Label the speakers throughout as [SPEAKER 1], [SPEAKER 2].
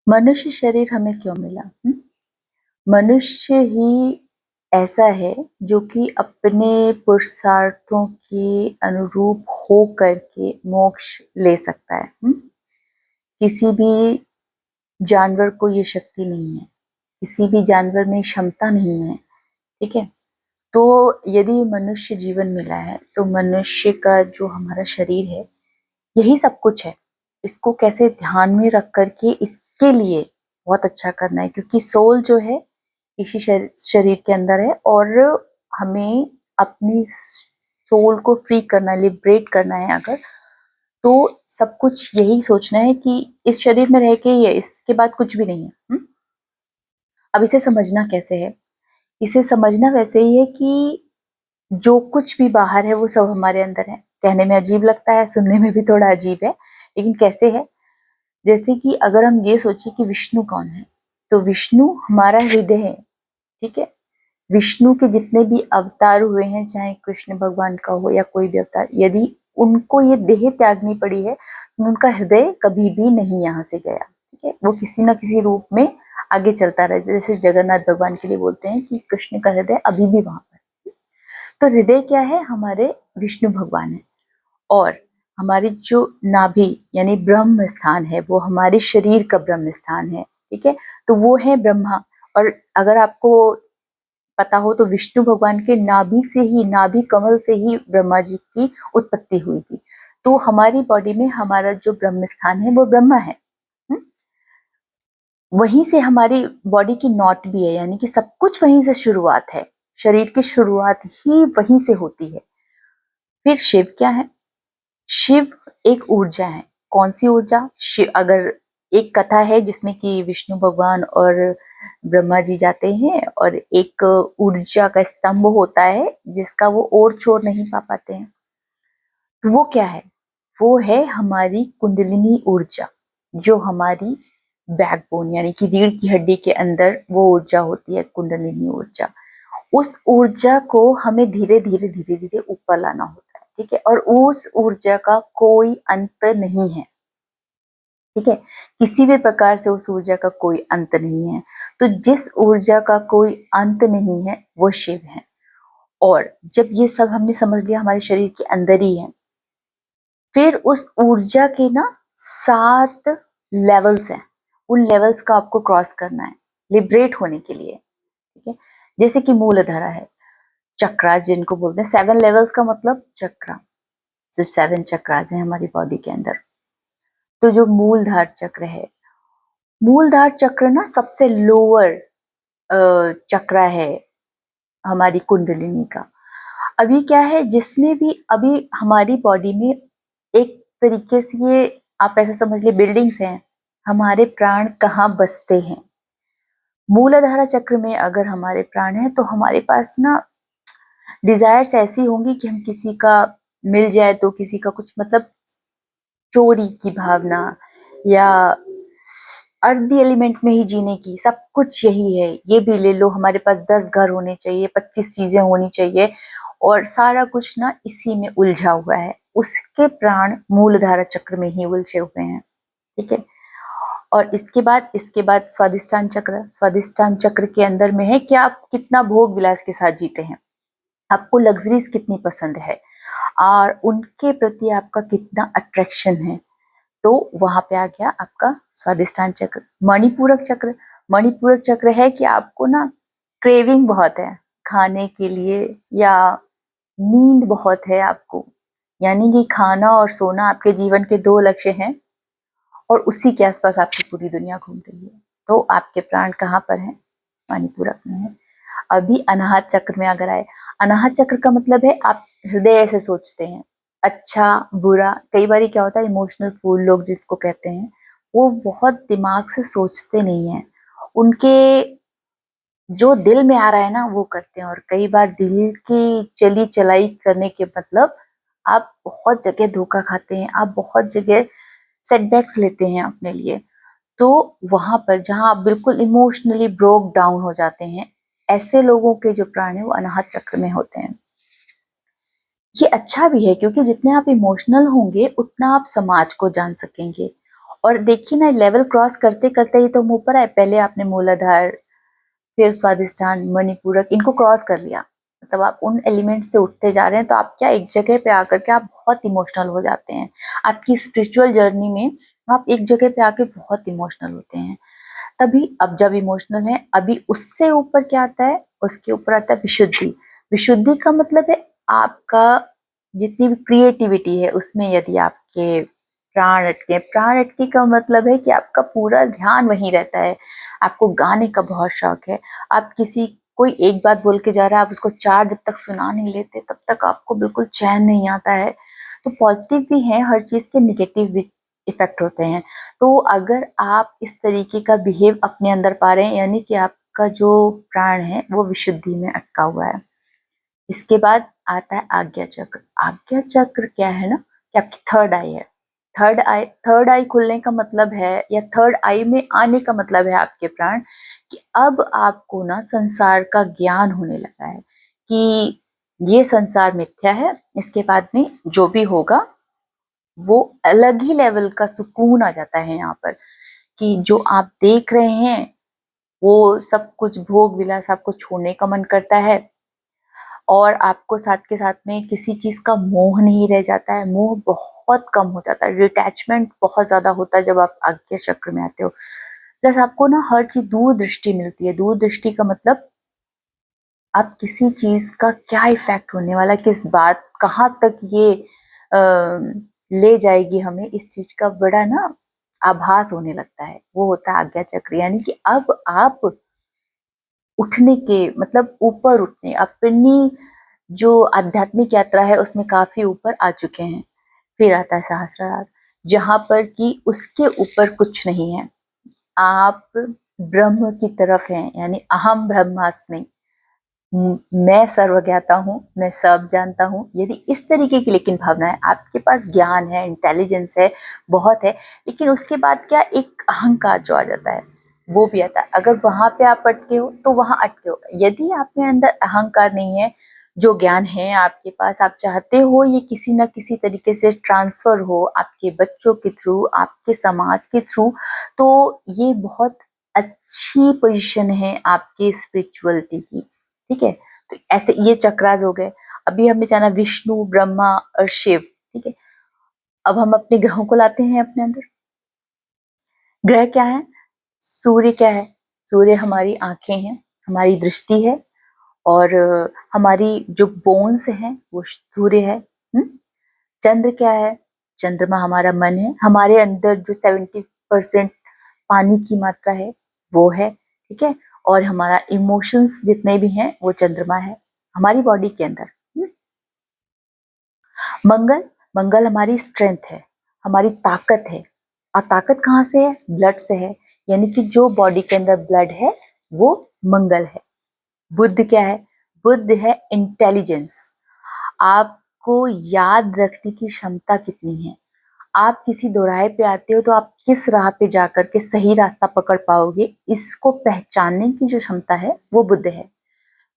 [SPEAKER 1] मनुष्य शरीर हमें क्यों मिला? मनुष्य ही ऐसा है जो कि अपने पुरुषार्थों के अनुरूप हो करके मोक्ष ले सकता है। किसी भी जानवर को ये शक्ति नहीं है, किसी भी जानवर में क्षमता नहीं है। ठीक है, तो यदि मनुष्य जीवन मिला है तो मनुष्य का जो हमारा शरीर है यही सब कुछ है। इसको कैसे ध्यान में रख करके इसके लिए बहुत अच्छा करना है, क्योंकि सोल जो है इसी शरीर के अंदर है और हमें अपनी सोल को फ्री करना, लिबरेट करना है अगर, तो सब कुछ यही सोचना है कि इस शरीर में रह के ही है, इसके बाद कुछ भी नहीं है। अब इसे समझना कैसे है? इसे समझना वैसे ही है कि जो कुछ भी बाहर है वो सब हमारे अंदर है। कहने में अजीब लगता है, सुनने में भी थोड़ा अजीब है, लेकिन कैसे है? जैसे कि अगर हम ये सोचे कि विष्णु कौन है, तो विष्णु हमारा हृदय है। ठीक है, विष्णु के जितने भी अवतार हुए हैं, चाहे कृष्ण भगवान का हो या कोई भी अवतार, यदि उनको ये देह त्यागनी पड़ी है तो उनका हृदय कभी भी नहीं यहाँ से गया। ठीक है, वो किसी ना किसी रूप में आगे चलता रहता है। जैसे जगन्नाथ भगवान के लिए बोलते हैं कि कृष्ण का हृदय अभी भी वहां पर। तो हृदय क्या है? हमारे विष्णु भगवान है। और हमारी जो नाभि यानी ब्रह्म स्थान है वो हमारे शरीर का ब्रह्म स्थान है। ठीक है, तो वो है ब्रह्मा। और अगर आपको पता हो तो विष्णु भगवान के नाभि से ही, नाभि कमल से ही ब्रह्मा जी की उत्पत्ति हुई थी। तो हमारी बॉडी में हमारा जो ब्रह्म स्थान है वो ब्रह्मा है। वहीं से हमारी बॉडी की नॉट भी है, यानी कि सब कुछ वहीं से शुरुआत है। शरीर की शुरुआत ही वहीं से होती है। फिर शिव क्या है? शिव एक ऊर्जा है। कौन सी ऊर्जा? शिव, अगर एक कथा है जिसमें कि विष्णु भगवान और ब्रह्मा जी जाते हैं और एक ऊर्जा का स्तंभ होता है जिसका वो ओर छोर नहीं पा पाते हैं, तो वो क्या है? वो है हमारी कुंडलिनी ऊर्जा, जो हमारी बैकबोन यानी कि रीढ़ की हड्डी के अंदर वो ऊर्जा होती है, कुंडलिनी ऊर्जा। उस ऊर्जा को हमें धीरे धीरे धीरे धीरे ऊपर लाना होता है। ठीक है, और उस ऊर्जा का कोई अंत नहीं है। ठीक है, किसी भी प्रकार से उस ऊर्जा का कोई अंत नहीं है। तो जिस ऊर्जा का कोई अंत नहीं है वो शिव है। और जब ये सब हमने समझ लिया हमारे शरीर के अंदर ही है, फिर उस ऊर्जा के ना 7 लेवल्स हैं। उन लेवल्स का आपको क्रॉस करना है लिबरेट होने के लिए। ठीक है, जैसे कि मूलधारा है, चक्रास जिनको बोलते हैं। 7 लेवल्स का मतलब चक्रा, जो 7 चक्रास हैं हमारी बॉडी के अंदर। तो जो मूलधार चक्र है, मूलधार चक्र ना सबसे लोअर चक्र है हमारी कुंडलिनी का। अभी क्या है, जिसमें भी अभी हमारी बॉडी में एक तरीके से ये आप ऐसे समझ लिए बिल्डिंग्स हैं, हमारे प्राण कहाँ बसते हैं। मूलाधारा चक्र में अगर हमारे प्राण है तो हमारे पास ना डिजायर्स ऐसी होंगी कि हम किसी का मिल जाए तो किसी का कुछ, मतलब चोरी की भावना, या अर्थ एलिमेंट में ही जीने की, सब कुछ यही है। ये भी ले लो, हमारे पास 10 घर होने चाहिए, 25 चीजें होनी चाहिए, और सारा कुछ ना इसी में उलझा हुआ है। उसके प्राण मूलधारा चक्र में ही उलझे हुए हैं। ठीक है, और इसके बाद स्वादिष्टान चक्र। स्वादिष्टान चक्र के अंदर में है कि आप कितना भोग विलास के साथ जीते हैं, आपको लग्जरीज कितनी पसंद है, और उनके प्रति आपका कितना अट्रैक्शन है। तो वहां पे आ गया आपका स्वादिष्टान चक्र। मणिपूरक चक्र, मणिपूरक चक्र है कि आपको ना क्रेविंग बहुत है खाने के लिए, या नींद बहुत है आपको, यानी कि खाना और सोना आपके जीवन के 2 लक्ष्य हैं, और उसी के आसपास आपकी पूरी दुनिया घूम रही है। तो आपके प्राण कहाँ पर हैं? मणिपूरक में है। अभी अनाहत चक्र में अगर आए, अनाहत चक्र का मतलब है आप हृदय से सोचते हैं, अच्छा बुरा। कई बार क्या होता है, इमोशनल फूल लोग जिसको कहते हैं, वो बहुत दिमाग से सोचते नहीं है। उनके जो दिल में आ रहा है ना वो करते हैं। और कई बार दिल की चली चलाई करने के मतलब आप बहुत जगह धोखा खाते हैं, आप बहुत जगह सेटबैक्स लेते हैं अपने लिए। तो वहां पर जहां आप बिल्कुल इमोशनली ब्रोक डाउन हो जाते हैं, ऐसे लोगों के जो प्राण है वो अनाहत चक्र में होते हैं। ये अच्छा भी है, क्योंकि जितने आप इमोशनल होंगे उतना आप समाज को जान सकेंगे, और देखिए ना, लेवल क्रॉस करते करते ही तो हम ऊपर आए। पहले आपने मूलाधार, फिर स्वादिष्ठान, मणिपूरक, इनको क्रॉस कर लिया। मतलब आप उन एलिमेंट से उठते जा रहे हैं, तो आप क्या एक जगह पे आकर के आप बहुत इमोशनल हो जाते हैं। आपकी स्पिरिचुअल जर्नी में आप एक जगह पे आके बहुत इमोशनल होते हैं। तभी अब जब इमोशनल है, अभी उससे ऊपर क्या आता है, उसके ऊपर आता है विशुद्धि। विशुद्धि का मतलब है आपका जितनी भी क्रिएटिविटी है उसमें यदि आपके प्राण अटके, प्राण अटके का मतलब है कि आपका पूरा ध्यान वहीं रहता है। आपको गाने का बहुत शौक है, आप किसी कोई एक बात बोल के जा रहा है, आप उसको चार जब तक सुना नहीं लेते तब तक आपको बिल्कुल चैन नहीं आता है। तो पॉजिटिव भी है हर चीज के, निगेटिव भी इफेक्ट होते हैं। तो अगर आप इस तरीके का बिहेव अपने अंदर पा रहे हैं, यानी कि आपका जो प्राण है वो विशुद्धि में अटका हुआ है। इसके बाद आता है आज्ञा चक्र। आज्ञा चक्र क्या है ना, कि आपकी थर्ड आई है। थर्ड आई खुलने का मतलब है, या थर्ड आई में आने का मतलब है आपके प्राण, कि अब आपको ना संसार का ज्ञान होने लगा है कि ये संसार मिथ्या है। इसके बाद में जो भी होगा वो अलग ही लेवल का सुकून आ जाता है यहाँ पर, कि जो आप देख रहे हैं वो सब कुछ भोग विलास आपको छोड़ने का मन करता है, और आपको साथ के साथ में किसी चीज का मोह नहीं रह जाता है। मोह बहुत कम हो जाता है, डिटैचमेंट बहुत ज्यादा होता है जब आप आज्ञा चक्र में आते हो। प्लस आपको ना हर चीज दूर दृष्टि मिलती है। दूर दृष्टि का मतलब आप किसी चीज का क्या इफेक्ट होने वाला, किस बात कहाँ तक ये ले जाएगी हमें, इस चीज का बड़ा ना आभास होने लगता है। वो होता है आज्ञा चक्र। यानी कि अब आप उठने के मतलब ऊपर उठने, अपनी जो आध्यात्मिक यात्रा है उसमें काफी ऊपर आ चुके हैं। फिर आता है सहस्त्रार, जहां पर कि उसके ऊपर कुछ नहीं है, आप ब्रह्म की तरफ हैं। यानी अहम ब्रह्मास्मि, मैं सर्वज्ञाता हूँ, मैं सब जानता हूँ। यदि इस तरीके की लेकिन भावना है, आपके पास ज्ञान है, इंटेलिजेंस है, बहुत है, लेकिन उसके बाद क्या एक अहंकार जो आ जाता है वो भी आता है। अगर वहां पे आप अटके हो तो वहां अटके हो। यदि आप में अंदर अहंकार नहीं है, जो ज्ञान है आपके पास, आप चाहते हो ये किसी न किसी तरीके से ट्रांसफर हो आपके बच्चों के थ्रू, आपके समाज के थ्रू, तो ये बहुत अच्छी पोजीशन है आपकी स्पिरिचुअलिटी की। ठीक है, तो ऐसे ये चक्रास हो गए। अभी हमने जाना विष्णु, ब्रह्मा और शिव। ठीक है, अब हम अपने ग्रहों को लाते हैं अपने अंदर। ग्रह क्या है, सूर्य क्या है, सूर्य हमारी आंखें हैं, हमारी दृष्टि है, और हमारी जो बोन्स हैं वो सूर्य है। चंद्र क्या है, चंद्रमा हमारा मन है, हमारे अंदर जो 70% पानी की मात्रा है वो है। ठीक है, और हमारा इमोशंस जितने भी हैं वो चंद्रमा है हमारी बॉडी के अंदर। मंगल, मंगल हमारी स्ट्रेंथ है, हमारी ताकत है। और ताकत कहाँ से है, ब्लड से है। यानी कि जो बॉडी के अंदर ब्लड है वो मंगल है। बुध क्या है, बुध है इंटेलिजेंस। आपको याद रखने की क्षमता कितनी है, आप किसी दोराहे पे आते हो तो आप किस राह पे जाकर के सही रास्ता पकड़ पाओगे, इसको पहचानने की जो क्षमता है वो बुध है।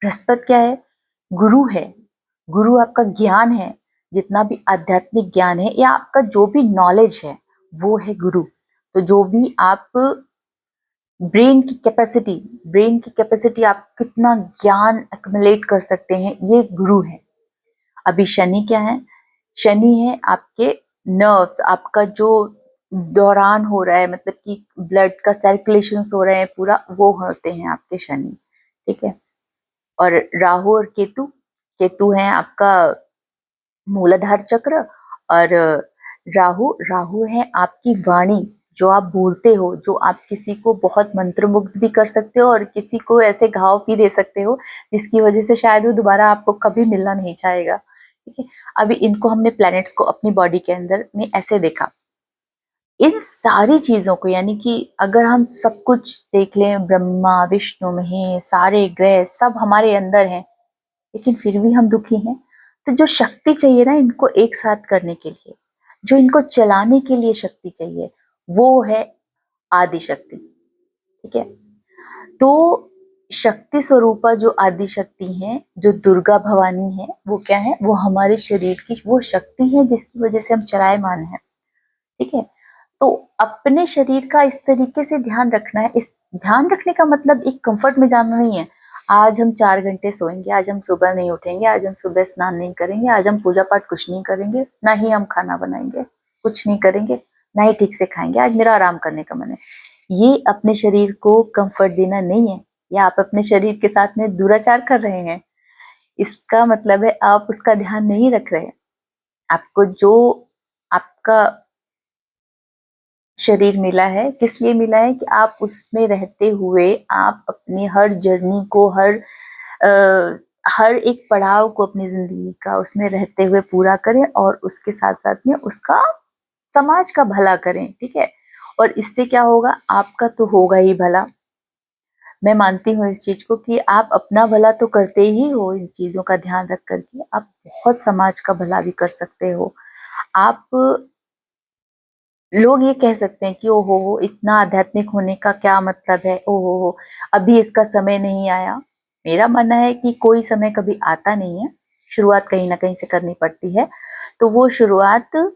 [SPEAKER 1] बृहस्पति क्या है, गुरु है। गुरु आपका ज्ञान है, जितना भी आध्यात्मिक ज्ञान है या आपका जो भी नॉलेज है वो है गुरु। तो जो भी आप ब्रेन की कैपेसिटी आप कितना ज्ञान एक्युमुलेट कर सकते हैं, ये गुरु है। अभी शनि क्या है, शनि है आपके नर्व्स, आपका जो दौरान हो रहा है, मतलब कि ब्लड का सर्कुलेशन हो रहे हैं पूरा, वो होते हैं आपके शनि। ठीक है, और राहु और केतु, केतु है आपका मूलाधार चक्र, और राहु, राहु है आपकी वाणी, जो आप बोलते हो, जो आप किसी को बहुत मंत्रमुग्ध भी कर सकते हो और किसी को ऐसे घाव भी दे सकते हो जिसकी वजह से शायद वो दोबारा आपको कभी मिलना नहीं चाहेगा। ठीक है, अभी इनको हमने प्लैनेट्स को अपनी बॉडी के अंदर में ऐसे देखा। इन सारी चीजों को, यानी कि अगर हम सब कुछ देख लें, ब्रह्मा विष्णु महेश, सारे ग्रह सब हमारे अंदर हैं, लेकिन फिर भी हम दुखी हैं। तो जो शक्ति चाहिए ना इनको एक साथ करने के लिए, जो इनको चलाने के लिए शक्ति चाहिए, वो है आदि शक्ति। ठीक है, तो शक्ति स्वरूपा जो आदि शक्ति है, जो दुर्गा भवानी है, वो क्या है, वो हमारे शरीर की वो शक्ति है जिसकी वजह से हम चलायमान है। ठीक है, तो अपने शरीर का इस तरीके से ध्यान रखना है। इस ध्यान रखने का मतलब एक कंफर्ट में जाना नहीं है। आज हम 4 घंटे सोएंगे, आज हम सुबह नहीं उठेंगे, आज हम सुबह स्नान नहीं करेंगे, आज हम पूजा पाठ कुछ नहीं करेंगे, ना ही हम खाना बनाएंगे, कुछ नहीं करेंगे, ना ही ठीक से खाएंगे, आज मेरा आराम करने का मन है। ये अपने शरीर को कंफर्ट देना नहीं है, या आप अपने शरीर के साथ में दुराचार कर रहे हैं। इसका मतलब है आप उसका ध्यान नहीं रख रहे हैं। आपको जो आपका शरीर मिला है किस लिए मिला है कि आप उसमें रहते हुए आप अपनी हर जर्नी को, हर एक पड़ाव को अपनी जिंदगी का उसमें रहते हुए पूरा करें, और उसके साथ साथ में उसका समाज का भला करें। ठीक है, और इससे क्या होगा, आपका तो होगा ही भला। मैं मानती हूँ इस चीज को कि आप अपना भला तो करते ही हो, इन चीजों का ध्यान रख करके आप बहुत समाज का भला भी कर सकते हो। आप, लोग ये कह सकते हैं कि ओहो हो, इतना आध्यात्मिक होने का क्या मतलब है, ओहो हो, अभी इसका समय नहीं आया। मेरा मानना है कि कोई समय कभी आता नहीं है, शुरुआत कहीं ना कहीं से करनी पड़ती है। तो वो शुरुआत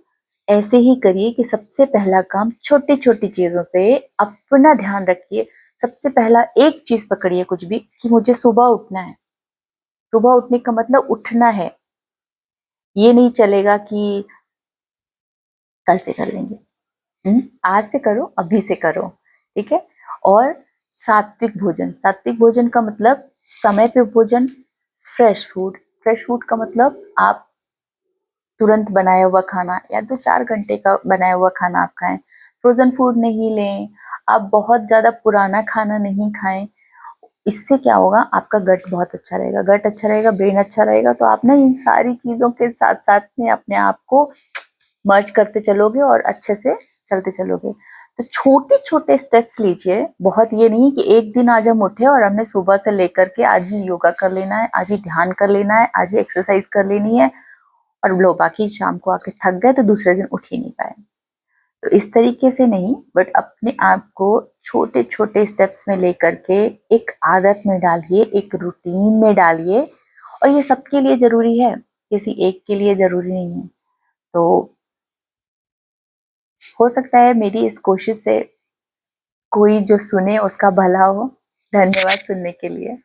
[SPEAKER 1] ऐसे ही करिए कि सबसे पहला काम छोटी छोटी चीजों से अपना ध्यान रखिए। सबसे पहला एक चीज पकड़िए कुछ भी, कि मुझे सुबह उठना है। सुबह उठने का मतलब उठना है, ये नहीं चलेगा कि कल से कर लेंगे। आज से करो, अभी से करो। ठीक है, और सात्विक भोजन, सात्विक भोजन का मतलब समय पे भोजन, फ्रेश फूड। फ्रेश फूड का मतलब आप तुरंत बनाया हुआ खाना या 2-4 घंटे का बनाया हुआ खाना आप खाएं। फ्रोजन फूड नहीं लें, आप बहुत ज्यादा पुराना खाना नहीं खाएं। इससे क्या होगा, आपका गट बहुत अच्छा रहेगा, गट अच्छा रहेगा, ब्रेन अच्छा रहेगा, तो आप ना इन सारी चीजों के साथ साथ में अपने आप को मर्ज करते चलोगे और अच्छे से चलते चलोगे। तो छोटे छोटे स्टेप्स लीजिए, बहुत ये नहीं कि एक दिन आज हम उठे और हमने सुबह से लेकर के आज ही योगा कर लेना है, आज ही ध्यान कर लेना है, आज ही एक्सरसाइज कर लेनी है, और लो बाकी शाम को आके थक गए तो दूसरे दिन उठ ही नहीं पाए। तो इस तरीके से नहीं, बट अपने आप को छोटे छोटे स्टेप्स में लेकर के एक आदत में डालिए, एक रूटीन में डालिए। और ये सबके लिए जरूरी है, किसी एक के लिए जरूरी नहीं है। तो हो सकता है मेरी इस कोशिश से कोई जो सुने उसका भला हो। धन्यवाद सुनने के लिए।